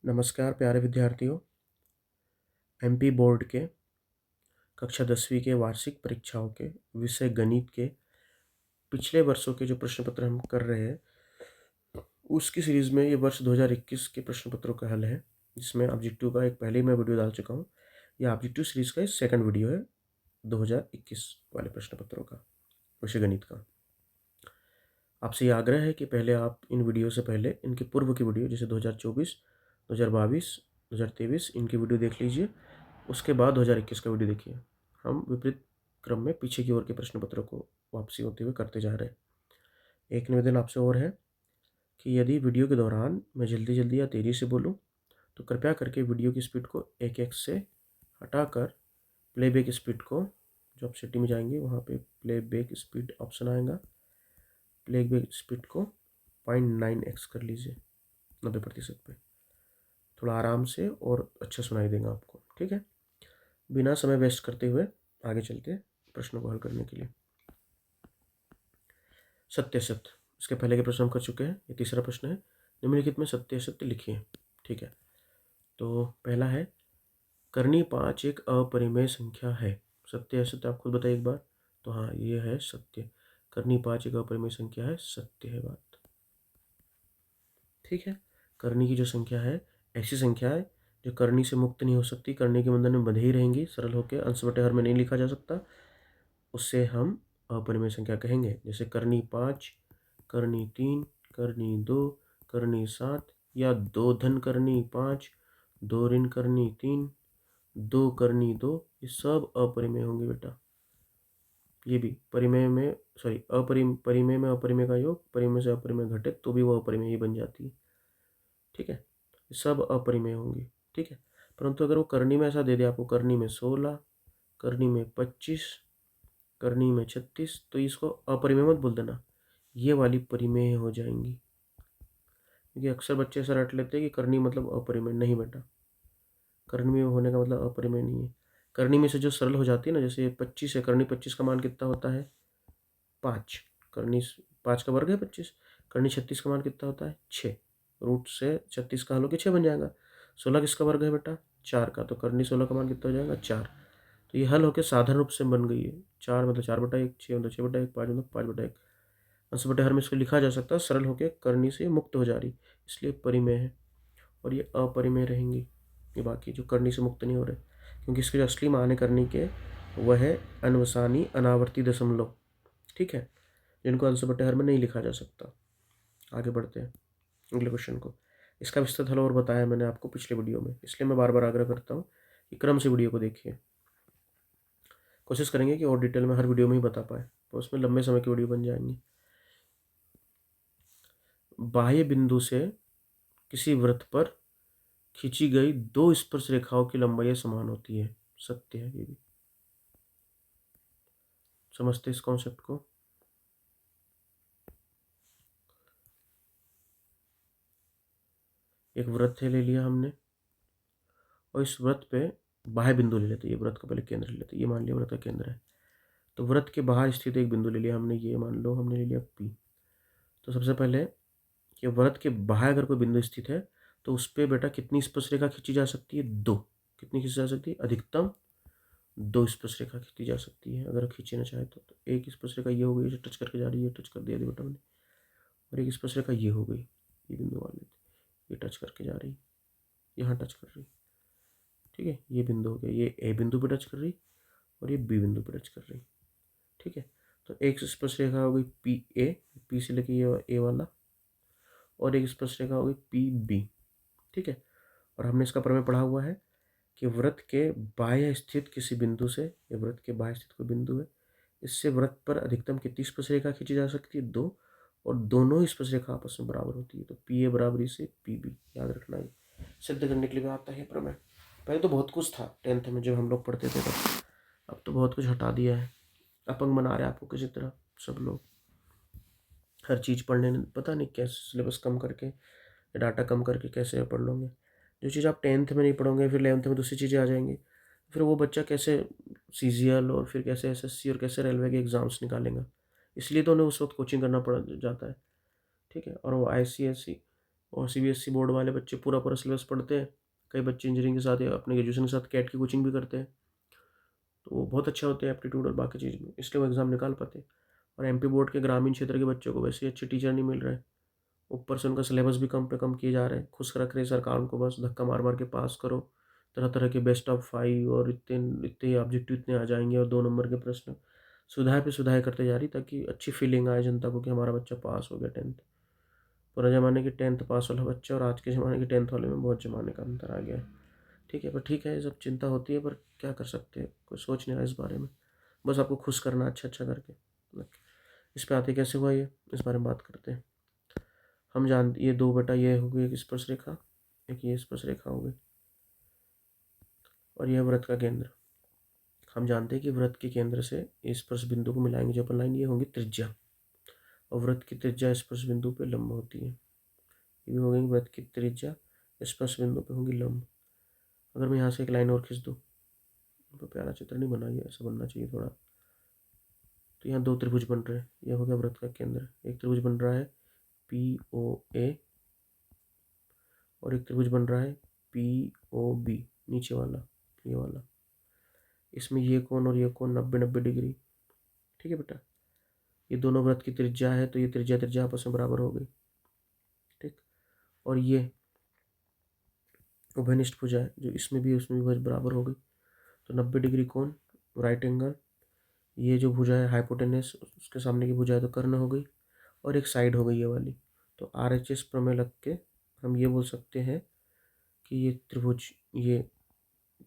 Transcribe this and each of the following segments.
नमस्कार प्यारे विद्यार्थियों। एमपी बोर्ड के कक्षा 10वीं के वार्षिक परीक्षाओं के विषय गणित के पिछले वर्षों के जो प्रश्न पत्र हम कर रहे हैं उसकी सीरीज़ में ये वर्ष 2021 के प्रश्न पत्रों का हल है, जिसमें ऑब्जेक्टिव का एक पहले ही मैं वीडियो डाल चुका हूँ। यह ऑब्जेक्टिव सीरीज़ का सेकंड वीडियो है 2021 वाले प्रश्न पत्रों का, विषय गणित का। आपसे ये आग्रह है कि पहले आप इन वीडियो से पहले इनके पूर्व की वीडियो जैसे 2024, 2022, 2023 इनकी वीडियो देख लीजिए। उसके बाद 2021 का वीडियो देखिए। हम विपरीत क्रम में पीछे की ओर के प्रश्न पत्रों को वापसी होते हुए करते जा रहे हैं। एक निवेदन आपसे और है कि यदि वीडियो के दौरान मैं जल्दी जल्दी या तेज़ी से बोलूं तो कृपया करके वीडियो की स्पीड को 1x से हटाकर प्लेबैक स्पीड को, जो आप सेटिंग में जाएंगे वहाँ पे प्लेबैक स्पीड ऑप्शन आएगा, प्लेबैक स्पीड को 0.9x कर लीजिए 90% पे। थोड़ा आराम से और अच्छा सुनाई देगा आपको, ठीक है। बिना समय वेस्ट करते हुए आगे चलते हैं प्रश्नों को हल करने के लिए। सत्य असत्य, इसके पहले के प्रश्न हम कर चुके हैं। ये तीसरा प्रश्न है, निम्नलिखित में सत्य असत्य लिखिए, ठीक है। तो पहला है, करनी 5 एक अपरिमेय संख्या है। सत्य असत्य आप खुद बताइए एक बार। तो हाँ, ये है सत्य। करनी 5 एक अपरिमेय संख्या है, सत्य है बात, ठीक है। करनी की जो संख्या है ऐसी संख्या है जो करनी से मुक्त नहीं हो सकती, करनी के बंधन में बंधे ही रहेंगी, सरल होकर अंश बटे हर में नहीं लिखा जा सकता, उससे हम अपरिमेय संख्या कहेंगे। जैसे करनी 5, करनी 3, करनी 2, करनी 7, या 2 धन करनी 5, 2 ऋण करनी 3, 2 करनी 2, ये सब अपरिमेय होंगे बेटा। ये भी परिमेय में परिमेय में अपरिमेय का योग, परिमेय से अपरिमेय घटे तो भी वो अपरिमेय ही बन जाती है, ठीक है। ये सब अपरिमेय होंगी, ठीक है। परंतु अगर वो करनी में ऐसा दे दे आपको, करनी में 16, करनी में 25, करनी में 36, तो इसको अपरिमेय मत बोल देना, ये वाली परिमेय हो जाएंगी। क्योंकि अक्सर बच्चे ऐसा रट लेते हैं कि करनी मतलब अपरिमेय। नहीं बेटा, करनी में होने का मतलब अपरिमेय नहीं है। करनी में से जो सरल हो जाती है ना, जैसे 25 है, करनी 25 का मान कितना होता है 5, करनी 5 का वर्ग है 25, करनी 36 का मान कितना होता है 6, रूट से 36 का हल होकर 6 बन जाएगा। 16 किसका वर्ग है बेटा 4 का, तो करनी 16 का मान कितना हो जाएगा 4। तो ये हल होकर साधारण रूप से बन गई है। 4 मतलब 4/1, 6 मतलब 6/1, 5 मतलब 5/1। अंश बटे हर में इसको लिखा जा सकता है, सरल होकर करनी से मुक्त हो जा रही, इसलिए परिमेय है। और ये अपरिमेय रहेंगी, ये बाकी जो करनी से मुक्त नहीं हो रहे, क्योंकि इसके जो असली मान है करनी के वह है अनवसानी अनावर्ती दशमलव, ठीक है, जिनको अंश बटे हर में नहीं लिखा जा सकता। आगे बढ़ते हैं अगले क्वेश्चन को। इसका विस्तृत हल और बताया मैंने आपको पिछले वीडियो में, इसलिए मैं बार बार आग्रह करता हूँ कि क्रम से वीडियो को देखिए। कोशिश करेंगे कि और डिटेल में हर वीडियो में ही बता पाए, तो उसमें लंबे समय की वीडियो बन जाएंगी। बाह्य बिंदु से किसी वृत्त पर खींची गई 2 स्पर्श रेखाओं की लंबाई समान होती है, सत्य है ये भी। समझते इस कॉन्सेप्ट को। एक वृत्त है ले लिया हमने, और इस वृत्त पे बाह्य बिंदु ले लेते हैं। ये वृत्त का पहले केंद्र ले लेते हैं, ये मान लिया वृत्त का केंद्र है। तो वृत्त के बाहर स्थित एक बिंदु ले लिया हमने, ये मान लो हमने ले लिया P। तो सबसे पहले कि वृत्त के बाहर अगर कोई बिंदु स्थित है तो उस पर बेटा कितनी स्पर्श रेखा खींची जा सकती है 2। कितनी खींची जा सकती है, अधिकतम 2 स्पर्श रेखा खींची जा सकती है अगर खींचना चाहे तो। एक स्पर्श रेखा ये हो गई, टच करके जा रही है, टच कर दिया बेटा मैंने। और एक स्पर्श रेखा ये हो गई, ये बिंदु मान लेते, ये टच करके जा रही, यहाँ टच कर रही, ठीक है। ये बिंदु हो गया, ये ए बिंदु पे टच कर रही और ये बी बिंदु पे टच कर रही, ठीक है। तो एक स्पर्श रेखा हो गई पी ए, पी से लेके ये ए वाला, और एक स्पर्श रेखा हो गई पी बी, ठीक है। और हमने इसका प्रमेय पढ़ा हुआ है कि वृत्त के बाह्य स्थित किसी बिंदु से, ये वृत्त के बाह्य स्थित कोई बिंदु है, इससे वृत्त पर अधिकतम कितनी स्पर्श रेखा खींची जा सकती है 2, और दोनों ही स्पर्श रेखा आपस में बराबर होती है। तो पी ए बराबरी से पी बी, याद रखना है, सिद्ध करने के लिए आता है प्रमेय। पहले तो बहुत कुछ था 10th में जब हम लोग पढ़ते थे तब, अब तो बहुत कुछ हटा दिया है। अपंग बना रहे आपको किसी तरह सब लोग, हर चीज़ पढ़ने पता नहीं कैसे सिलेबस कम करके, डाटा कम करके कैसे पढ़ लोगे। जो चीज़ आप 10th में नहीं पढ़ोगे फिर 11th में दूसरी चीज़ें आ जाएंगी, फिर वो बच्चा कैसे सीजीएल और फिर कैसे एसएससी और कैसे रेलवे के एग्ज़ाम्स निकालेगा। इसलिए तो उन्हें उस वक्त कोचिंग करना पड़ जाता है, ठीक है। और वो आईसीएसई और सीबीएसई बोर्ड वाले बच्चे पूरा पूरा सिलेबस पढ़ते हैं। कई बच्चे इंजीनियरिंग के साथ या अपने ग्रेजुएशन के साथ कैट की कोचिंग भी करते हैं, तो वो बहुत अच्छे होते हैं एप्टीट्यूड और बाकी चीज़ में, इसलिए वो एग्ज़ाम निकाल पाते हैं। और एमपी बोर्ड के ग्रामीण क्षेत्र के बच्चों को वैसे ही अच्छे टीचर नहीं मिल रहे हैं, ऊपर से उनका सिलेबस भी कम पे कम किए जा रहे हैं। खुश रख रहे सरकार उनको, बस धक्का मार मार के पास करो, तरह तरह के बेस्ट ऑफ 5 और इतने इतने ऑब्जेक्टिव इतने आ जाएंगे और 2 नंबर के प्रश्न, सुधार पे सुधार करते जा रही, ताकि अच्छी फीलिंग आए जनता को कि हमारा बच्चा पास हो गया 10th। पुराने ज़माने की 10th पास वाला बच्चा और आज के ज़माने के 10th वाले में बहुत ज़माने का अंतर आ गया है। ठीक है, पर ठीक है, ये सब चिंता होती है, पर क्या कर सकते हैं, कोई सोच नहीं रहा इस बारे में। बस आपको खुश करना अच्छा अच्छा करके। इस पे आते कैसे हुआ ये, इस बारे में बात करते हैं। हम जान ये 2 ये हो गई एक स्पर्श रेखा, एक ये स्पर्श रेखा हो गई, और यह व्रत का केंद्र। हम जानते हैं कि व्रत के केंद्र से स्पर्श बिंदु को मिलाएंगे जो अपन लाइन, ये होंगी त्रिज्या, और व्रत की त्रिज्या स्पर्श बिंदु पे लंब होती है। ये भी हो गई व्रत की त्रिज्या स्पर्श बिंदु पे होंगी लंब। अगर मैं यहाँ से एक लाइन और खींच दूँ, तो प्यारा चित्र नहीं बना, ये ऐसा बनना चाहिए थोड़ा। तो यहाँ 2 त्रिभुज बन रहे हैं, यह हो गया व्रत का केंद्र। एक त्रिभुज बन रहा है POA, और एक त्रिभुज बन रहा है POB, नीचे वाला, ये वाला। इसमें ये कोण और ये कोण 90-90 डिग्री। ठीक है बेटा, ये दोनों व्रत की त्रिज्या है, तो ये त्रिज्या त्रिज्या आपस में बराबर हो गई। ठीक, और ये उभयनिष्ठ भुजा है, जो इसमें भी उसमें भी बराबर हो गई, तो 90 डिग्री कोण, राइट एंगल। ये जो भुजा है हाइपोटेनस, उसके सामने की भुजा है, तो कर्ण हो गई, और एक साइड हो गई ये वाली। तो RHS प्रमेय लग के हम ये बोल सकते हैं कि ये त्रिभुज, ये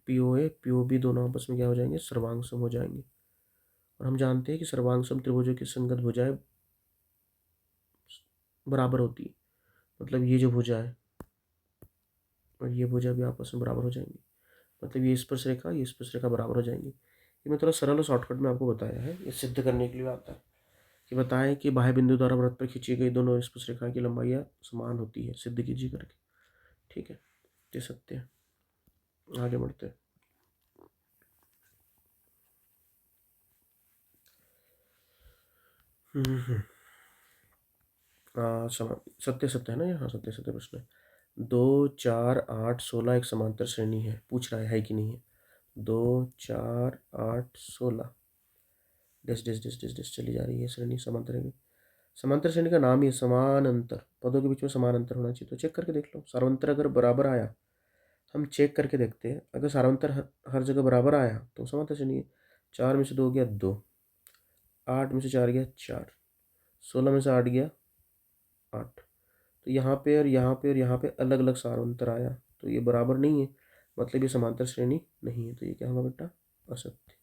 POA POB दोनों आपस में क्या हो जाएंगे, सर्वांगसम हो जाएंगे। और हम जानते हैं कि सर्वांगसम त्रिभुजों की संगत भुजाएं बराबर होती है, मतलब ये जो भुजा है और ये भुजा भी आपस में बराबर हो जाएंगी, मतलब ये स्पर्श रेखा बराबर हो जाएंगी। ये मैं थोड़ा सरल और शॉर्टकट में आपको बताया है, ये सिद्ध करने के लिए आता है कि बताएं कि बाह्य बिंदु द्वारा वृत्त पर खींची गई दोनों स्पर्श रेखा की लंबाइयाँ समान होती है, सिद्ध कीजिए करके। ठीक है, दे सकते हैं, आगे बढ़ते हैं। सत्य सत्य है ना, यहाँ सत्य सत्य प्रश्न है। 2 4 8 16 एक समांतर श्रेणी है, पूछ रहा है कि नहीं है। 2 4 8 16 डिस डिस डिस डिस डिस चली जा रही है श्रेणी, समांतर है। समांतर श्रेणी का नाम ही है समान अंतर, पदों के बीच में समान अंतर होना चाहिए। तो चेक करके देख लो, सार्वंतर अगर बराबर आया, हम चेक करके देखते हैं, अगर सार्वंतर हर जगह बराबर आया तो समांतर श्रेणी है। 4 में से 2 गया 2, 8 में से 4 गया 4, 16 में से 8 गया 8। तो यहाँ पे और यहाँ पे और यहाँ पे अलग अलग सार्वंतर आया, तो ये बराबर नहीं है, मतलब ये समांतर श्रेणी नहीं है। तो ये क्या होगा बेटा, असत्य।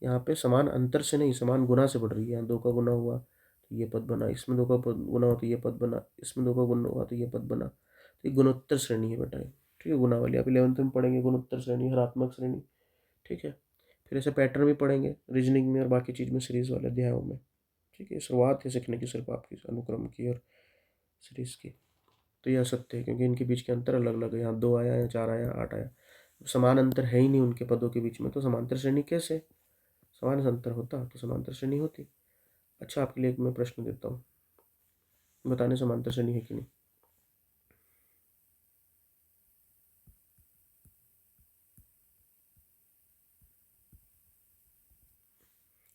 यहाँ पे समान अंतर से नहीं, समान गुना से बढ़ रही है। यहाँ 2 का गुना हुआ तो ये पद बना, इसमें 2 का गुना हुआ तो ये पद बना, इसमें 2 का गुना हुआ तो ये पद बना। तो ये गुणोत्तर श्रेणी है बेटा, ठीक है, गुना वाली। आप 11th में पढ़ेंगे गुणोत्तर श्रेणी, हरात्मक श्रेणी। ठीक है, फिर ऐसे पैटर्न भी पढ़ेंगे रीजनिंग में और बाकी चीज़ में, सीरीज वाले अध्यायों में। ठीक है, शुरुआत है सीखने की सिर्फ आपकी अनुक्रम की और सीरीज की। तो ये असत्य है, क्योंकि इनके बीच के अंतर अलग अलग है। यहाँ 2 आया, या 4 आया, 8 आया, समान अंतर है ही नहीं उनके पदों के बीच में, तो समांतर श्रेणी कैसे, समान अंतर होता तो समांतर श्रेणी होती। अच्छा, आपके लिए एक मैं प्रश्न देता हूँ, बताने समांतर श्रेणी है कि नहीं।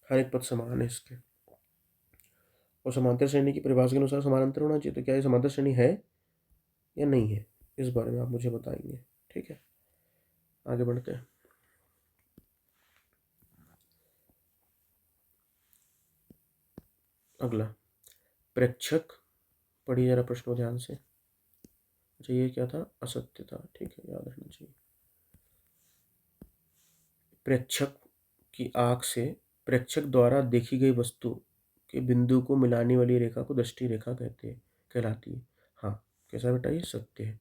हर एक पद समान है इसके, और समांतर श्रेणी की परिभाषा के अनुसार समान अंतर होना चाहिए। तो क्या ये समांतर श्रेणी है या नहीं है, इस बारे में आप मुझे बताएंगे। ठीक है, आगे बढ़ते हैं। अगला, प्रेक्षक, पढ़िए जरा प्रश्न को ध्यान से। अच्छा, ये क्या था, असत्य था, ठीक है, याद रखना चाहिए। प्रेक्षक की आंख से प्रेक्षक द्वारा देखी गई वस्तु के बिंदु को मिलाने वाली रेखा को दृष्टि रेखा कहलाती है। हाँ, कैसा बेटा, ये सत्य है,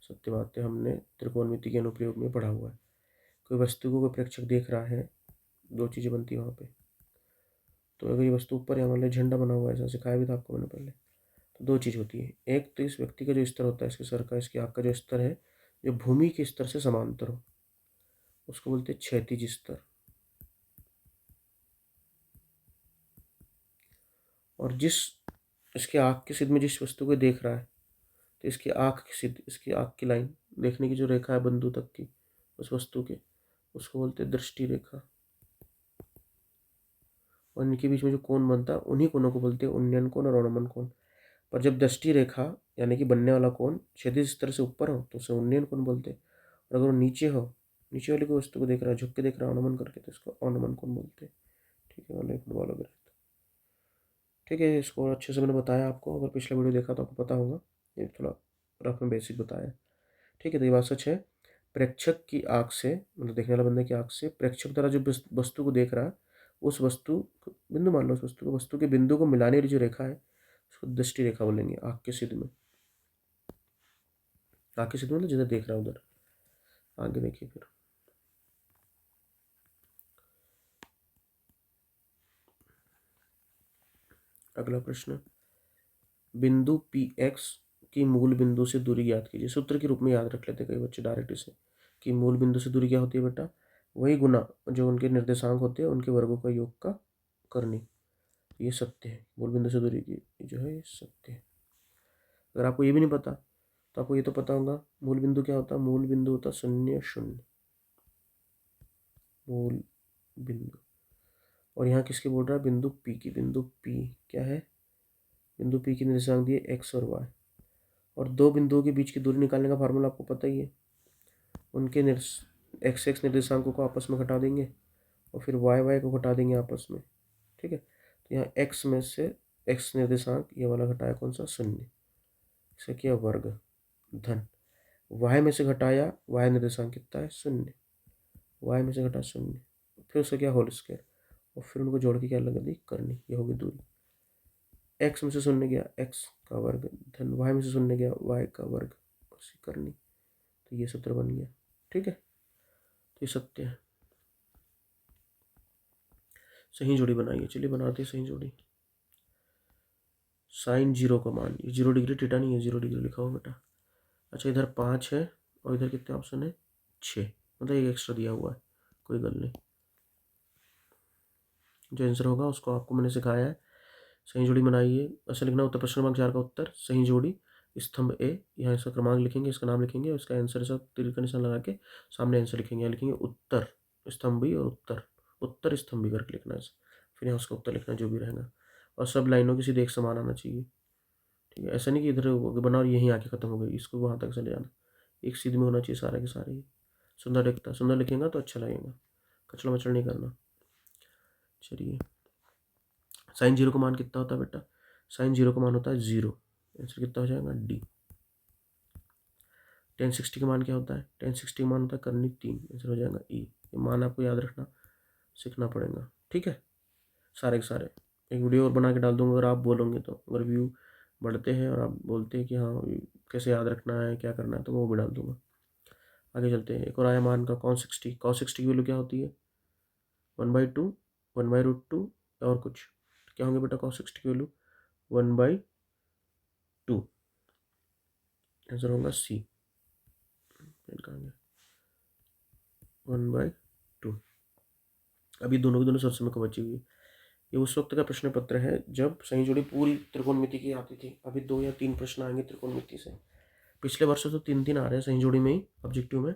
सत्य बात है, हमने त्रिकोणमिति के अनुप्रयोग में पढ़ा हुआ है। कोई वस्तु को कोई प्रेक्षक देख रहा है, 2 चीज़ें बनती है वहाँ पे। तो अगर ये वस्तु ऊपर है, मान लो झंडा बना हुआ है, ऐसा सिखाया भी था आपको मैंने पहले, तो 2 चीज़ होती है। एक तो इस व्यक्ति का जो स्तर होता है, इसके सर का, इसकी आँख का जो स्तर है, जो भूमि के स्तर से समांतर हो, उसको बोलते हैं क्षैतिज स्तर। और जिस इसके आँख के सीध में जिस वस्तु को देख रहा है, तो इसकी आँख की सीधी, इसकी आँख की लाइन देखने की जो रेखा है बिंदु तक की उस वस्तु के, उसको बोलते हैं दृष्टि रेखा। और इनके बीच में जो कोण बनता है उन्हीं कोणों को बोलते हैं उन्नयन कोण और अवनमन कोण। पर जब दृष्टि रेखा यानी कि बनने वाला कोण क्षैतिज स्तर से ऊपर हो तो उसे उन्नयन कोण बोलते हैं, और अगर वो नीचे हो, नीचे वाली कोई वस्तु को देख रहा है, झुक के देख रहा है अवनमन करके, तो इसको अवनमन कोण बोलते हैं। ठीक है, वाले फुटबॉल वगैरह। ठीक है, इसको अच्छे से मैंने बताया आपको, अगर पिछला वीडियो देखा तो आपको पता होगा, ये थोड़ा रफ में बेसिक बताया। ठीक है, तो ये बात सच है। प्रेक्षक की आँख से, मतलब देखने वाला बंदे की आँख से प्रेक्षक द्वारा जो वस्तु को देख रहा है उस वस्तु बिंदु मान लो, उस वस्तु के बिंदु को मिलाने वाली जो रेखा है उसको दृष्टि रेखा बोलेंगे। आँख के सिद्ध में, आँख के सिद्ध में मतलब जिधर देख रहा है उधर। आगे देखिए फिर अगला प्रश्न, बिंदु पी एक्स की मूल बिंदु से दूरी ज्ञात कीजिए। सूत्र के रूप में याद रख लेते कई बच्चे डायरेक्ट इसे, कि मूल बिंदु से दूरी क्या होती है बेटा, वही गुना जो उनके निर्देशांक होते हैं उनके वर्गों का योग का करनी। ये सत्य है, मूल बिंदु से दूरी की जो है ये सत्य है। अगर आपको ये भी नहीं पता तो आपको ये तो पता होगा मूल बिंदु क्या होता है। मूल बिंदु होता है 0 0, मूल बिंदु। और यहाँ किसकी बोल रहा है, बिंदु पी की। बिंदु पी क्या है, बिंदु पी की निर्देशांक दिए एक्स और वाई, और दो बिंदुओं के बीच की दूरी निकालने का फार्मूला आपको पता ही है। उनके एक्स एक्स निर्देशांकों को आपस में घटा देंगे और फिर वाई वाई को घटा देंगे आपस में। ठीक है, तो यहाँ एक्स में से एक्स निर्देशांक ये वाला घटाया कौन सा, 0, इसका किया वर्ग धन। वाई में से घटाया, वाई निर्देशांक कितना है 0, वाई में से घटा 0, फिर उसका क्या होल स्क्वायर, और फिर उनको जोड़ के क्या लगा दी करनी, ये होगी दूरी। एक्स में से 0 गया एक्स का वर्ग धन वाई में से 0 गया वाई का वर्ग उसी करनी, तो ये सूत्र बन गया। ठीक है, तो ये सत्य है। सही जोड़ी बनाइए, चलिए बनाते हैं सही जोड़ी। साइन 0 का मान, ये 0 डिग्री थीटा नहीं है, 0 डिग्री लिखा हो बेटा। अच्छा, इधर 5 है और इधर कितने ऑप्शन है, 6, मतलब एक एक्स्ट्रा दिया हुआ है, कोई गल नहीं। जो आंसर होगा उसको आपको मैंने सिखाया है। सही जोड़ी बनाइए, ऐसा लिखना उत्तर प्रश्न क्रमांक 4 का उत्तर सही जोड़ी स्तंभ ए, यहाँ इसका क्रमांक लिखेंगे, इसका नाम लिखेंगे, उसका आंसर सब तीर का निशान लगा के सामने आंसर लिखेंगे। यहाँ लिखेंगे उत्तर स्तंभी और उत्तर, उत्तर स्तंभी करके लिखना है, फिर यहाँ उसका उत्तर लिखना जो भी रहेगा, और सब लाइनों की सीधे एक समान आना चाहिए। ठीक है, ऐसा नहीं कि इधर बना और यहीं आके खत्म हो गई, इसको वहाँ तक चले जाना, एक सीध में होना चाहिए सारे के सारे। सुंदर दिखता, सुंदर लिखेंगे तो अच्छा लगेगा, कचड़ा मचड़ नहीं करना। चलिए, साइन 0 का मान कितना होता है बेटा, साइन 0 का मान होता है 0, आंसर कितना हो जाएगा डी। tan 60 का मान क्या होता है, tan 60 का मान होता है करनी 3, आंसर हो जाएगा ई। ये मान आपको याद रखना सीखना पड़ेगा। ठीक है, सारे के सारे एक वीडियो और बना के डाल दूंगा अगर आप बोलोगे तो, अगर व्यू बढ़ते हैं और आप बोलते हैं कि हाँ कैसे याद रखना है क्या करना है तो मैं वो भी डाल दूंगा। आगे चलते हैं, एक और आया मान का cos 60 की वैल्यू क्या होती है 1/2, 1/√2 और कुछ, क्या होंगे बेटा cos 60 की वैल्यू 1/2, आंसर होगा सी। 1/2। अभी दोनों की दोनों सरसों में को बची हुई। ये उस वक्त का प्रश्न पत्र है जब सही जोड़ी पूरी त्रिकोणमिति की आती थी। अभी 2 या 3 प्रश्न आएंगे त्रिकोणमिति से, पिछले वर्षों तो 3 आ रहे हैं सही जोड़ी में ही ऑब्जेक्टिव में।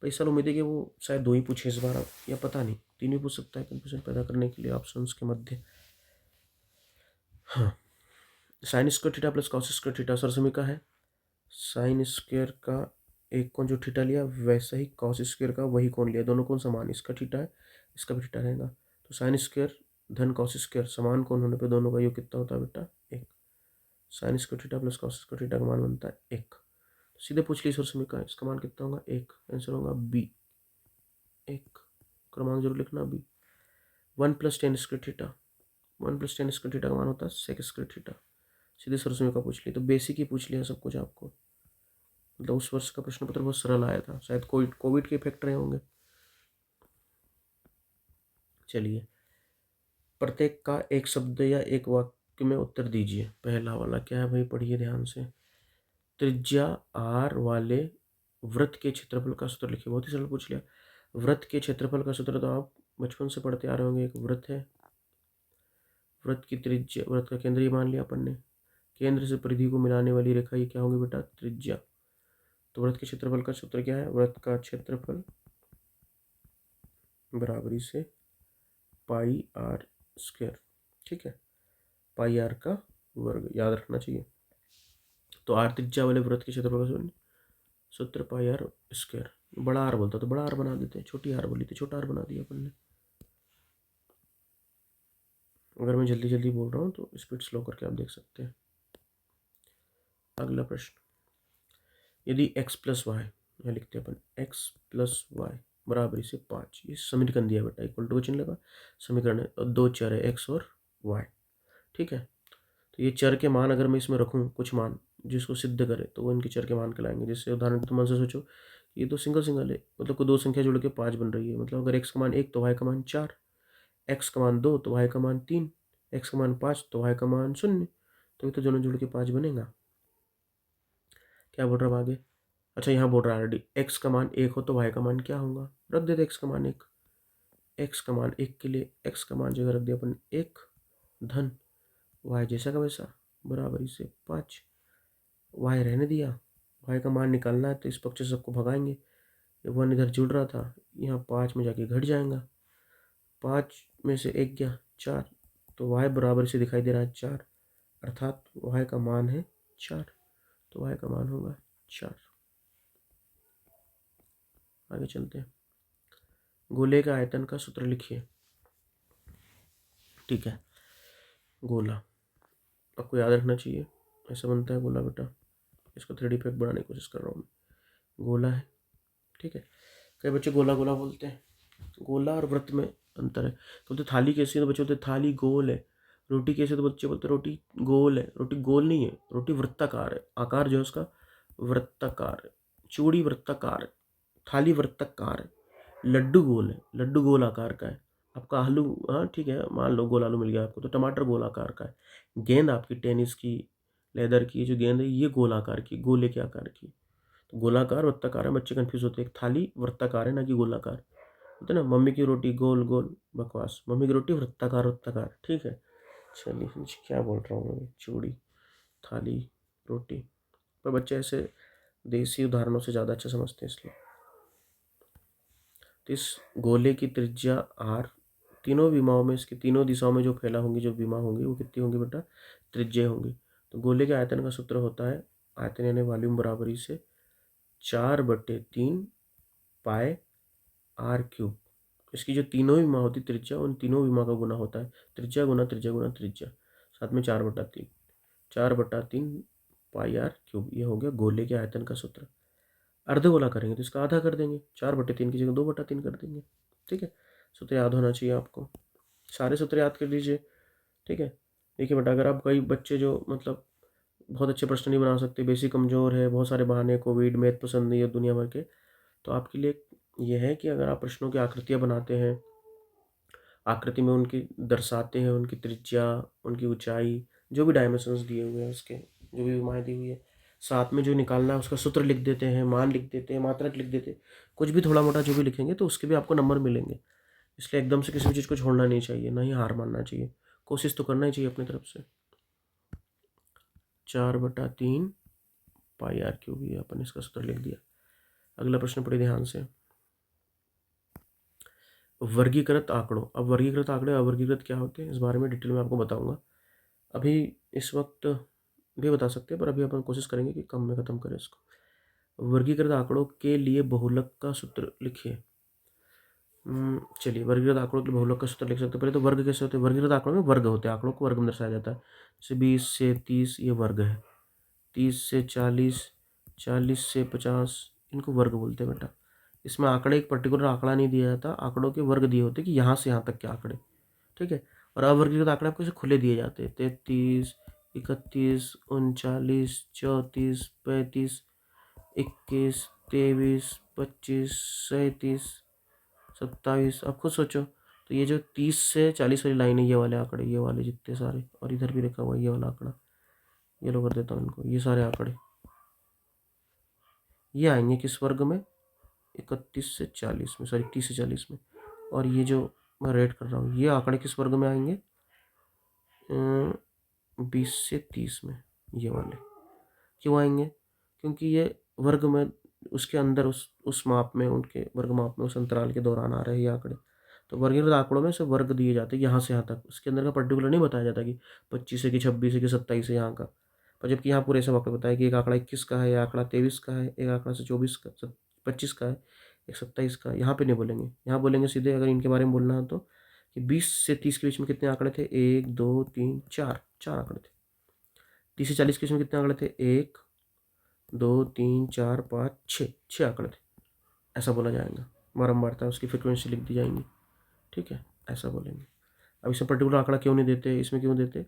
पर इस साल उम्मीद है कि वो शायद 2 ही पूछे इस बार, अब या पता नहीं 3 भी पूछ सकता है कंफ्यूजन पैदा करने के लिए ऑप्शंस के मध्य। हाँ, sine square theta plus cos square theta सरसमी है। साइन स्क्वायर का एक कोण जो थीटा लिया वैसा ही कॉस स्क्वायर का वही कोण लिया, दोनों कोण समान, इसका थीटा है इसका भी थीटा रहेगा, तो साइन स्क्वायर धन कॉस स्क्वायर समान कोण होने पे दोनों का योग कितना होता है बेटा 1। Sign square theta plus cos square theta का मान बनता है 1, तो सीधे पूछ ली सरसमी का, इसका मान कितना होगा 1, आंसर होगा बी 1, क्रमांक जरूर लिखना B. 1 + tan square theta, 1 + tan square theta का मान होता है सेक स्क्वायर थीटा, सीधे सरसमी का पूछ ली, तो बेसिक ही पूछ लिया सब कुछ आपको। मतलब उस वर्ष का प्रश्न पत्र बहुत सरल आया था, शायद कोविड के इफेक्ट रहे होंगे। चलिए, प्रत्येक का एक शब्द या एक वाक्य में उत्तर दीजिए। पहला वाला क्या है भाई, पढ़िए ध्यान से। त्रिज्या r वाले वृत्त के क्षेत्रफल का सूत्र लिखिए, बहुत ही सरल पूछ लिया। वृत्त के क्षेत्रफल का सूत्र तो आप बचपन से पढ़ते आ रहे होंगे, एक वृत्त है, वृत्त की त्रिज्या, वृत्त का केंद्र ही मान लिया अपन ने, केंद्र से परिधि को मिलाने वाली रेखा ये क्या होगी बेटा? त्रिज्या। तो वृत्त के क्षेत्रफल का सूत्र क्या है? वृत्त का क्षेत्रफल बराबरी से पाई आर स्क्वायर। ठीक है, पाई आर का वर्ग याद रखना चाहिए। तो आर त्रिज्या वाले वृत्त के क्षेत्रफल का सूत्र पाई आर स्क्वायर। बड़ा आर बोलता तो बड़ा आर बना देते, छोटी आर बोली तो छोटा आर बना दिया अपन ने। अगर मैं जल्दी जल्दी बोल रहा हूँ तो स्पीड स्लो करके आप देख सकते हैं। अगला प्रश्न, यदि x प्लस वाई, यहाँ लिखते हैं अपन x प्लस वाई बराबरी से 5, ये समीकरण दिया बेटा, इक्वल टू का चिन्ह लगा, समीकरण है, और दो चर है x और y। ठीक है, तो ये चर के मान अगर मैं इसमें रखूँ कुछ मान जिसको सिद्ध करे तो वो इनके चर के मान कहलाएंगे। जैसे उदाहरण के मन से सोचो, ये तो सिंगल सिंगल है, मतलब को दो संख्या जुड़ के 5 बन रही है, मतलब अगर x का मान 1 तो y का मान 4, x का मान 2 तो y का मान 3, x का मान 5 तो y का मान 0, तो ये तो दोनों जुड़ के 5 बनेगा। क्या बोल रहा हूँ आगे? अच्छा, यहाँ बोल रहा है ऑलरेडी x का मान 1 हो तो y का मान क्या होगा? रख देते x का मान 1, x का मान 1 के लिए x का मान जगह रख दिया अपन 1 धन y जैसा का वैसा बराबरी से 5, y रहने दिया, y का मान निकालना है तो इस पक्ष से सबको भगाएंगे, ये 1 इधर जुड़ रहा था, यहाँ 5 में जाके घट जाएगा, 5 में से 1 गया 4, तो y बराबर से दिखाई दे रहा है 4, अर्थात y का मान है 4, तो y का मान होगा 4। आगे चलते हैं, गोले का आयतन का सूत्र लिखिए। ठीक है, गोला आपको याद रखना चाहिए, ऐसा बनता है गोला बेटा, इसको 3D इफेक्ट बनाने की कोशिश कर रहा हूँ मैं। गोला है, ठीक है, कई बच्चे गोला गोला बोलते हैं, गोला और वृत्त में अंतर है। तो बोलते थाली कैसी है तो बच्चे बोलते थाली गोल है, रोटी कैसे तो बच्चे बोलते रोटी गोल है, रोटी गोल नहीं है, रोटी वृत्ताकार है, आकार जो है उसका वृत्ताकार है, चूड़ी वृत्ताकार है, थाली वृत्ताकार है, लड्डू गोल है, लड्डू गोल आकार का है, आपका आलू, हाँ ठीक है, मान लो गोल आलू मिल गया आपको, तो टमाटर गोल आकार का है, गेंद आपकी टेनिस की लेदर की जो गेंद है ये गोल आकार की, गोले के आकार की, तो गोलाकार वृत्ताकार है, बच्चे कंफ्यूज होते हैं, थाली वृत्ताकार है ना कि गोलाकार, होता है ना, मम्मी की रोटी गोल गोल बकवास, मम्मी की रोटी वृत्ताकार वृत्ताकार। ठीक है, चलिए क्या बोल रहा हूँ मैं, चूड़ी थाली रोटी, पर बच्चे ऐसे देसी उदाहरणों से ज़्यादा अच्छा समझते हैं इसलिए। तो इस गोले की त्रिज्या r, तीनों विमाओं में, इसकी तीनों दिशाओं में जो फैला होंगी, जो विमा होंगी वो कितनी होंगी बेटा? त्रिज्या होंगी। तो गोले के आयतन का सूत्र होता है, आयतन यानी वॉल्यूम बराबरी से 4/3 पाए आर क्यूब। इसकी जो तीनों विमा होती त्रिज्या, उन तीनों विमा का गुना होता है त्रिज्या गुना त्रिज्या गुना त्रिज्या, साथ में 4/3, 4/3 पाई आर क्यूब, ये हो गया गोले के आयतन का सूत्र। अर्धगोला करेंगे तो इसका आधा कर देंगे, 4/3 की जगह 2/3 कर देंगे। ठीक है, सूत्र याद होना चाहिए आपको, सारे सूत्र याद कर लीजिए। ठीक है, देखिए बेटा, अगर आप कई बच्चे जो मतलब बहुत अच्छे प्रश्न नहीं बना सकते, बेसिक कमज़ोर है, बहुत सारे बहाने, कोविड, मैथ पसंद नहीं है दुनिया भर के, तो आपके लिए यह है कि अगर आप प्रश्नों की आकृतियाँ बनाते हैं, आकृति में उनकी दर्शाते हैं, उनकी त्रिज्या, उनकी ऊंचाई, जो भी डायमेंशंस दिए हुए हैं उसके, जो भी विमाएँ दी हुई है, साथ में जो निकालना है उसका सूत्र लिख देते हैं, मान लिख देते हैं, मात्रक लिख देते हैं, कुछ भी थोड़ा मोटा जो भी लिखेंगे तो उसके भी आपको नंबर मिलेंगे। इसलिए एकदम से किसी भी चीज़ को छोड़ना नहीं चाहिए, ना ही हार मानना चाहिए, कोशिश तो करना ही चाहिए अपनी तरफ से। 4/3 पाई आर क्यूब, ये अपन इसका सूत्र लिख दिया। अगला प्रश्न पढ़िए ध्यान से, वर्गीकृत आंकड़ों। अब वर्गीकृत आंकड़े अवर्गीकृत क्या होते हैं इस बारे में डिटेल में आपको बताऊंगा, अभी इस वक्त भी बता सकते हैं पर अभी अपन कोशिश करेंगे कि कम में ख़त्म करें इसको। वर्गीकृत आंकड़ों के लिए बहुलक का सूत्र लिखिए। चलिए, वर्गीकृत आंकड़ों के लिए बहुलक का सूत्र लिख सकते हैं। पहले तो वर्ग कैसे होते हैं? वर्गीकृत आंकड़ों में वर्ग होते हैं, आंकड़ों को वर्ग में दर्शाया जाता है। जैसे 20 से 30 ये वर्ग है, 30 से 40, 40 से 50, इनको वर्ग बोलते हैं बेटा। इसमें आंकड़े, एक पर्टिकुलर आंकड़ा नहीं दिया जाता, आंकड़ों के वर्ग दिए होते कि यहाँ से यहाँ तक के आंकड़े। ठीक है, और अवर्गीकृत आंकड़े आपको खुले दिए जाते हैं, 33, 31, 39, 34, 35, 21, 23, 25, 37, 27। अब खुद सोचो, तो ये जो 30 से 40 वाली लाइन है, ये वाले आंकड़े, ये वाले जितने सारे, और इधर भी लिखा हुआ है ये वाला आंकड़ा, ये लो कर देता हूँ इनको, ये सारे आंकड़े ये आएंगे किस वर्ग में? 31 से 40 में, सॉरी 30 से 40 में। और ये जो मैं रेड कर रहा हूँ ये आंकड़े किस वर्ग में आएंगे? 20 से 30 में। ये वाले क्यों आएंगे? क्योंकि ये वर्ग में उसके अंदर उस माप में, उनके वर्ग माप में उस अंतराल के दौरान आ रहे हैं ये आंकड़े। तो वर्गीकृत आंकड़ों में सिर्फ वर्ग दिए जाते हैं यहाँ से यहाँ तक, उसके अंदर का पर्टिकुलर नहीं बताया जाता कि 25 है कि 26 है कि 27 है यहाँ का। पर जबकि यहाँ पूरे ऐसे आंकड़े बताया कि एक आंकड़ा 21 का है, एक आंकड़ा 23 का है, एक आंकड़ा से 24 का 25 का है, एक 27 का है। यहाँ पे नहीं बोलेंगे, यहाँ बोलेंगे सीधे अगर इनके बारे में बोलना है तो कि 20 से 30 के बीच में कितने आंकड़े थे, 1 2 3 4, 4 आंकड़े थे। 30 से 40 के बीच में कितने आंकड़े थे, 1 2 3 4 5 6, 6 आंकड़े थे। ऐसा बोला जाएगा, बारंबारता उसकी फ्रिक्वेंसी लिख दी जाएंगी, ठीक है, ऐसा बोलेंगे। अब इसमें पर्टिकुलर आंकड़ा क्यों नहीं देते, इसमें क्यों देते,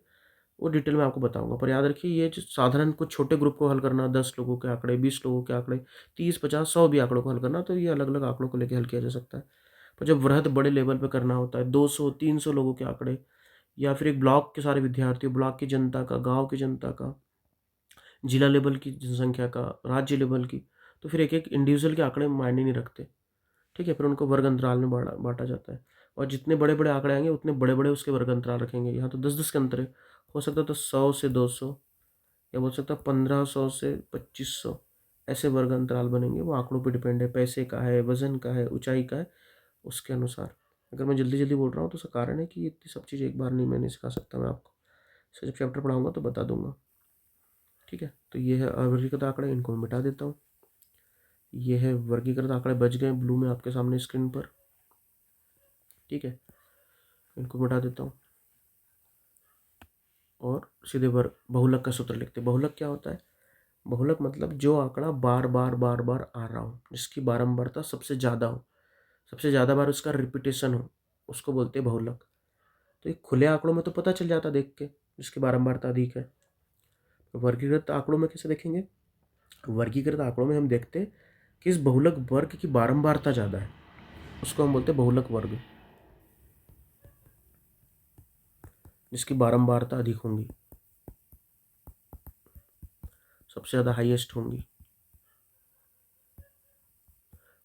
वो डिटेल में आपको बताऊंगा। पर याद रखिए ये जो साधारण कुछ छोटे ग्रुप को हल करना, 10 लोगों के आंकड़े, 20 लोगों के आंकड़े, 30 50 100 भी आंकड़ों को हल करना, तो ये अलग अलग आंकड़ों को लेकर हल किया जा सकता है। पर जब वृहद बड़े लेवल पर करना होता है, 200 300 लोगों के आंकड़े, या फिर एक ब्लॉक के सारे विद्यार्थियों, ब्लॉक की जनता का, गाँव की जनता का, जिला लेवल की जनसंख्या का, राज्य लेवल की, तो फिर एक एक इंडिविजुअल के आंकड़े मायने नहीं रखते, ठीक है। फिर उनको वर्ग अंतराल में बांटा जाता है, और जितने बड़े बड़े आंकड़े आएंगे उतने बड़े बड़े उसके वर्ग अंतराल रखेंगे। यहाँ तो 10-10 के अंतर है, हो सकता है तो 100 से 200, या बोल सकता है 1500 से 2500, ऐसे वर्ग अंतराल बनेंगे। वो आंकड़ों पे डिपेंड है, पैसे का है, वजन का है, ऊंचाई का है, उसके अनुसार। अगर मैं जल्दी जल्दी बोल रहा हूँ तो उसका कारण है कि इतनी सब चीज़ एक बार नहीं मैं नहीं सिखा सकता, मैं आपको इसका जब चैप्टर पढ़ाऊंगा तो बता दूंगा, ठीक है। तो ये है अवर्गीकृत आंकड़े, इनको मैं मिटा देता हूँ। ये है वर्गीकृत आंकड़े, बच गए ब्लू में आपके सामने स्क्रीन पर, ठीक है, इनको मिटा देता हूँ। और सीधे बहुलक का सूत्र लिखते हैं। बहुलक क्या होता है? बहुलक मतलब जो आंकड़ा बार बार बार बार आ रहा हो, जिसकी बारंबारता सबसे ज़्यादा हो, सबसे ज़्यादा बार उसका रिपीटेशन हो, उसको बोलते हैं बहुलक। तो ये खुले आंकड़ों में तो पता चल जाता देख के, जिसकी बारंबारता अधिक है। तो वर्गीकृत आंकड़ों में कैसे देखेंगे? वर्गीकृत आंकड़ों में हम देखते हैं कि इस बहुलक वर्ग की बारंबारता ज़्यादा है, उसको हम बोलते हैं बहुलक वर्ग, जिसकी बारंबारता अधिक होंगी, सबसे ज़्यादा हाईएस्ट होंगी,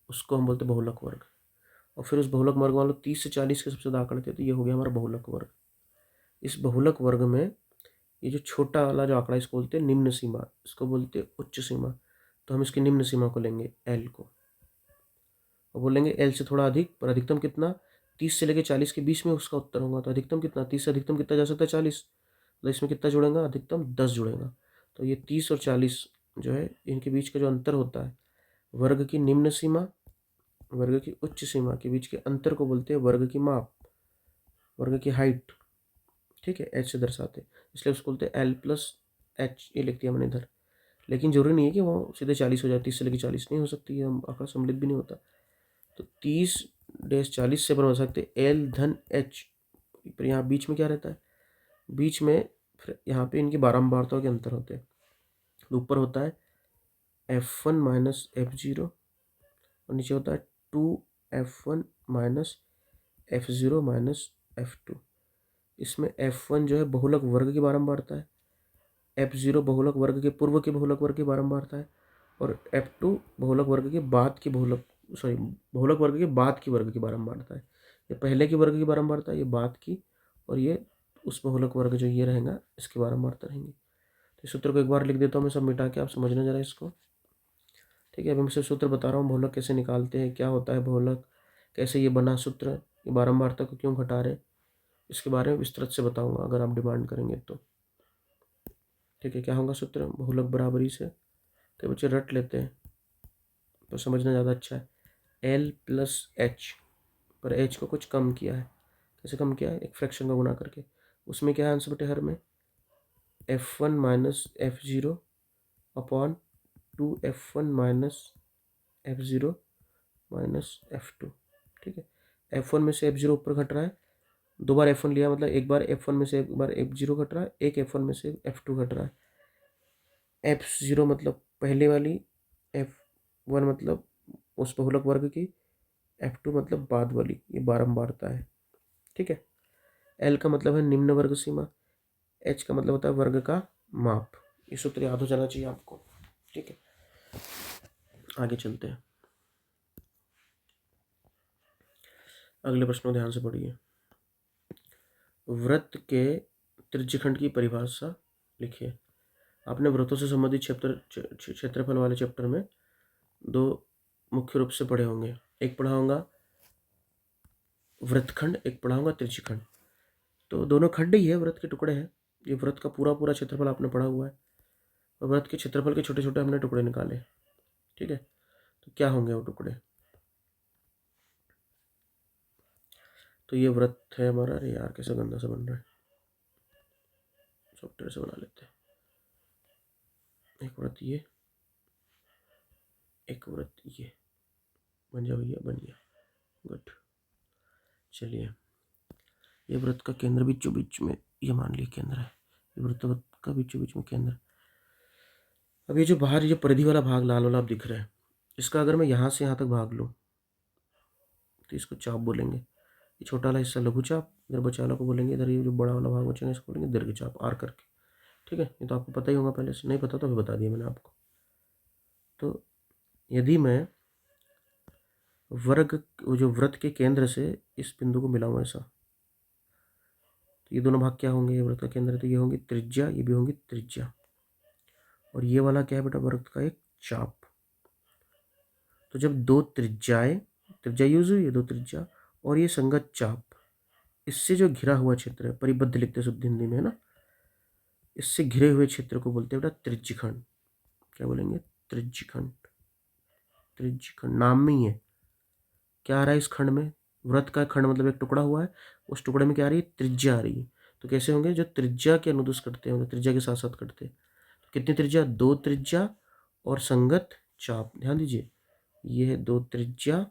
उसको हम बोलते हैं बहुलक वर्ग। और फिर उस बहुलक वर्ग मान लो 30 से 40 के सबसे ज़्यादा आंकड़े थे, तो ये हो गया हमारा बहुलक वर्ग। इस बहुलक वर्ग में ये जो छोटा वाला जो आंकड़ा, इसको बोलते हैं निम्न सीमा, इसको बोलते हैं उच्च सीमा। तो हम इसकी निम्न सीमा को लेंगे एल को, और बोलेंगे एल से थोड़ा अधिक, पर अधिकतम कितना, 30 से लेकर 40 के बीच में उसका उत्तर होगा। तो अधिकतम कितना, 30 से अधिकतम कितना जा सकता है, 40। तो इसमें कितना जुड़ेगा, अधिकतम 10 जुड़ेगा। तो ये 30 और 40 जो है, इनके बीच का जो अंतर होता है, वर्ग की निम्न सीमा, वर्ग की उच्च सीमा के बीच के अंतर को बोलते हैं वर्ग की माप, वर्ग की हाइट, ठीक है, एच से दर्शाते हैं, इसलिए उसको बोलते हैं एल प्लस एच। ये लिख दिया मैंने इधर। लेकिन जरूरी नहीं है कि वो सीधे 40 हो जाए, 30 से लेकर 40 नहीं हो सकती है, आंकड़ा सम्मिलित भी नहीं होता। तो 30-40 से अपन बन सकते एल धन एच। पर यहाँ बीच में क्या रहता है, बीच में फिर यहाँ पे इनकी बारंबारताओं के अंतर होते हैं। तो ऊपर होता है F1 माइनस F0, और नीचे होता है 2F1 minus F0 minus F2। इसमें F1 जो है बहुलक वर्ग की बारंबारता है, F0 बहुलक वर्ग के पूर्व के बहुलक वर्ग की बारंबारता है, और F2 बहुलक वर्ग के बाद की बहुलक वर्ग के बाद की वर्ग की बारंबारता है। ये पहले की वर्ग की बारंबारता है, ये बाद की, और ये उस बहुलक वर्ग जो ये रहेगा इसकी बारंबारता रहेंगी। तो इस सूत्र को एक बार लिख देता हूँ मैं सब मिटा के, आप समझना जरा इसको, ठीक है। अभी मैं सिर्फ सूत्र बता रहा हूँ, बहुलक कैसे निकालते हैं, क्या होता है बहुलक, कैसे ये बना सूत्र, ये बारंबारता को क्यों घटा रहे, इसके बारे में विस्तृत से बताऊंगा अगर आप डिमांड करेंगे तो, ठीक है। क्या होगा सूत्र, बहुलक बराबरी से, कई बच्चे रट लेते हैं तो समझना ज़्यादा अच्छा है। एल प्लस एच, पर एच को कुछ कम किया है, कैसे कम किया है, एक फ्रैक्शन का गुणा करके। उसमें क्या है आंसर बटे हर में, F1 minus F0 upon 2F1 minus F0 minus F2, ठीक है। F1 में से F0 ऊपर घट रहा है, दो बार F1 लिया, मतलब एक बार F1 में से एक बार F0 घट रहा है, एक F1 में से F2 घट रहा है। F0 मतलब पहले वाली, F1 मतलब उस बहुलक वर्ग की, F2 मतलब बाद वाली, ये बारंबारता है, ठीक है। L का मतलब है निम्न वर्ग सीमा, H का मतलब होता है वर्ग का माप। ये सूत्र याद हो जाना चाहिए आपको, ठीक है। आगे चलते हैं, अगले प्रश्न को ध्यान से पढ़िए। वृत्त के त्रिज्यखंड की परिभाषा लिखिए। आपने व्रतों से संबंधित क्षेत्रफल वाले चैप्टर में 2 मुख्य रूप से पढ़े होंगे। एक पढ़ा होगा व्रतखंड, एक पढ़ा होगा त्रिज्यखंड। तो दोनों खंड ही है, व्रत के टुकड़े हैं। ये व्रत का पूरा पूरा क्षेत्रफल आपने पढ़ा हुआ है और व्रत के क्षेत्रफल के छोटे छोटे हमने टुकड़े निकाले। ठीक है, तो क्या होंगे वो टुकड़े? तो ये व्रत है हमारा। अरे यार कैसे गंदा सा बन रहा है, सॉफ्टवेयर से बना लेते हैं। एक व्रत ये, एक व्रत ये, बन जा भैया, बन गया, गुड। चलिए, ये व्रत का केंद्र बीचों बीच में, ये मान लिया केंद्र है, ये व्रत का बीचों बीच में केंद्र। अब ये जो बाहर ये परिधि वाला भाग लाल वाला आप दिख रहा है, इसका अगर मैं यहाँ से यहाँ तक भाग लूँ तो इसको चाप बोलेंगे। ये छोटा वाला हिस्सा लघु चाप, इधर बचा वाला को बोलेंगे, इधर ये जो बड़ा वाला भाग बचेगा इसको बोलेंगे दीर्घ चाप, आर करके। ठीक है, ये तो आपको पता ही होगा, पहले से नहीं पता तो अभी बता दिया मैंने आपको। तो यदि मैं जो व्रत के केंद्र से इस बिंदु को मिलाऊँ ऐसा, तो ये दोनों भाग क्या होंगे? ये व्रत का केंद्र, तो ये होंगी त्रिज्या, ये भी होंगी त्रिज्या। और ये वाला क्या है बेटा? व्रत का एक चाप। तो जब दो त्रिज्याएं, त्रिज्या यूज हुई है, दो त्रिज्या और ये संगत चाप, इससे जो घिरा हुआ क्षेत्र है, परिबद्ध लिखते शुद्ध हिंदी में है ना, इससे घिरे हुए क्षेत्र को बोलते हैं बेटा त्रिज्यखंड। क्या बोलेंगे? त्रिज्यखंड। त्रिज्यखंड नाम में ही है। क्या आ रहा है इस खंड में? व्रत का खंड मतलब एक टुकड़ा हुआ है, उस टुकड़े में क्या आ रही है? त्रिज्या आ रही है। तो कैसे होंगे? जो त्रिज्या के अनुदिश करते हैं, त्रिज्या के साथ साथ करते हैं। तो कितनी त्रिज्या? दो त्रिज्या और संगत चाप। ध्यान दीजिए, ये है दो त्रिज्या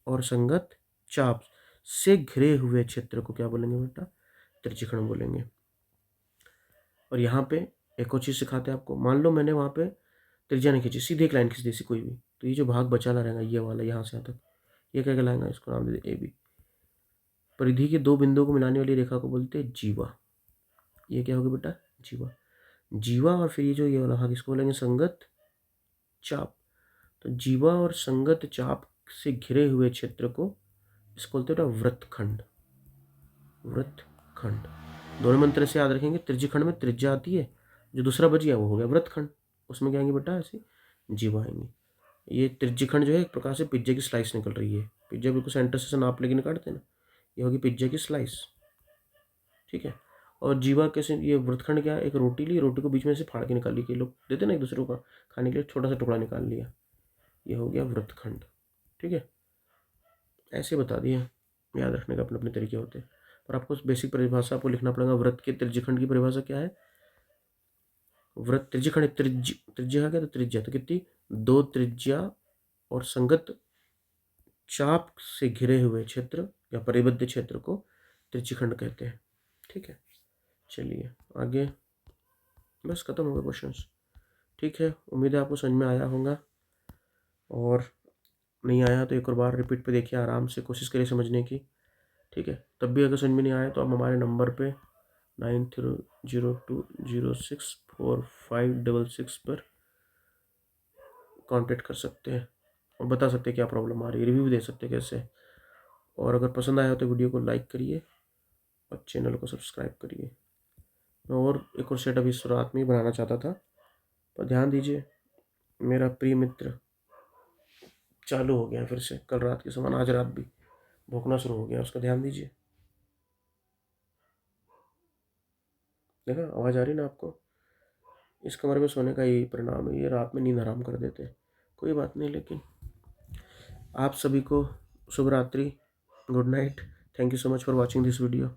और संगत चाप से घिरे हुए क्षेत्र को क्या बोलेंगे बेटा? त्रिज्यखंड बोलेंगे। और यहाँ पे एक और चीज़ सिखाते हैं आपको। मान लो मैंने वहाँ पे त्रिज्या नहीं खींची, सीधे एक लाइन खींच दी सी कोई भी, तो ये जो भाग बचा ला रहेगा ये वाला, यहाँ से यहाँ तक, ये क्या कहलाएगा? इसको नाम दे दे ए बी। परिधि के दो बिंदुओं को मिलाने वाली रेखा को बोलते हैं जीवा। ये क्या होगी बेटा? जीवा। जीवा और फिर ये वाला भाग, इसको बोलेंगे संगत चाप। तो जीवा और संगत चाप से घिरे हुए क्षेत्र को इसको बोलते हैं व्रतखंड। व्रतखंड दोनों मंत्र से याद रखेंगे। त्रिज्यखंड में त्रिज्या आती है, जो दूसरा बच गया वो हो गया व्रतखंड, उसमें क्या आएंगे बेटा? ऐसे जीवा आएंगे। ये त्रिज्यखंड जो है एक प्रकार से पिज्जा की स्लाइस निकल रही है। पिज्जा बिल्कुल सेंटर से नाप लेके काटते हैं ना, ये होगी पिज्जा की स्लाइस। ठीक है, और जीवा कैसे? ये व्रतखंड क्या है? एक रोटी ली, रोटी को बीच में से फाड़ के निकाली, के लोग देते ना एक दूसरे को खाने के लिए, छोटा सा टुकड़ा निकाल लिया, ये हो गया व्रतखंड। ठीक है, ऐसे बता दिया, याद रखने का अपने अपने तरीके होते हैं। पर आपको बेसिक परिभाषा आपको लिखना पड़ेगा। व्रत के त्रिज्यखंड की परिभाषा क्या है? व्रत त्रिज्यखंड, त्रिज्या है क्या? तो त्रिज्या तो कितनी? दो त्रिज्या और संगत चाप से घिरे हुए क्षेत्र या परिबद्ध क्षेत्र को त्रिज्यखंड कहते हैं। ठीक है, चलिए आगे। बस खत्म हो गए क्वेश्चंस। ठीक है, उम्मीद है आपको समझ में आया होगा, और नहीं आया तो एक और बार रिपीट पे देखिए, आराम से कोशिश करिए समझने की। ठीक है, तब भी अगर समझ में नहीं आया तो आप हमारे नंबर पे 9302064566 पर कांटेक्ट कर सकते हैं और बता सकते हैं क्या प्रॉब्लम आ रही है, रिव्यू भी दे सकते हैं कैसे। और अगर पसंद आया तो वीडियो को लाइक करिए और चैनल को सब्सक्राइब करिए। मैं और एक और सेटअप इस रात में ही बनाना चाहता था, पर ध्यान दीजिए मेरा प्रिय मित्र चालू हो गया फिर से, कल रात के समान आज रात भी भौंकना शुरू हो गया, उसका ध्यान दीजिए। देखा आवाज़ आ रही ना आपको? इस कमरे में सोने का यही परिणाम है, ये रात में नींद हराम कर देते हैं। कोई बात नहीं, लेकिन आप सभी को शुभ रात्रि, good night. Thank you so much for watching this video.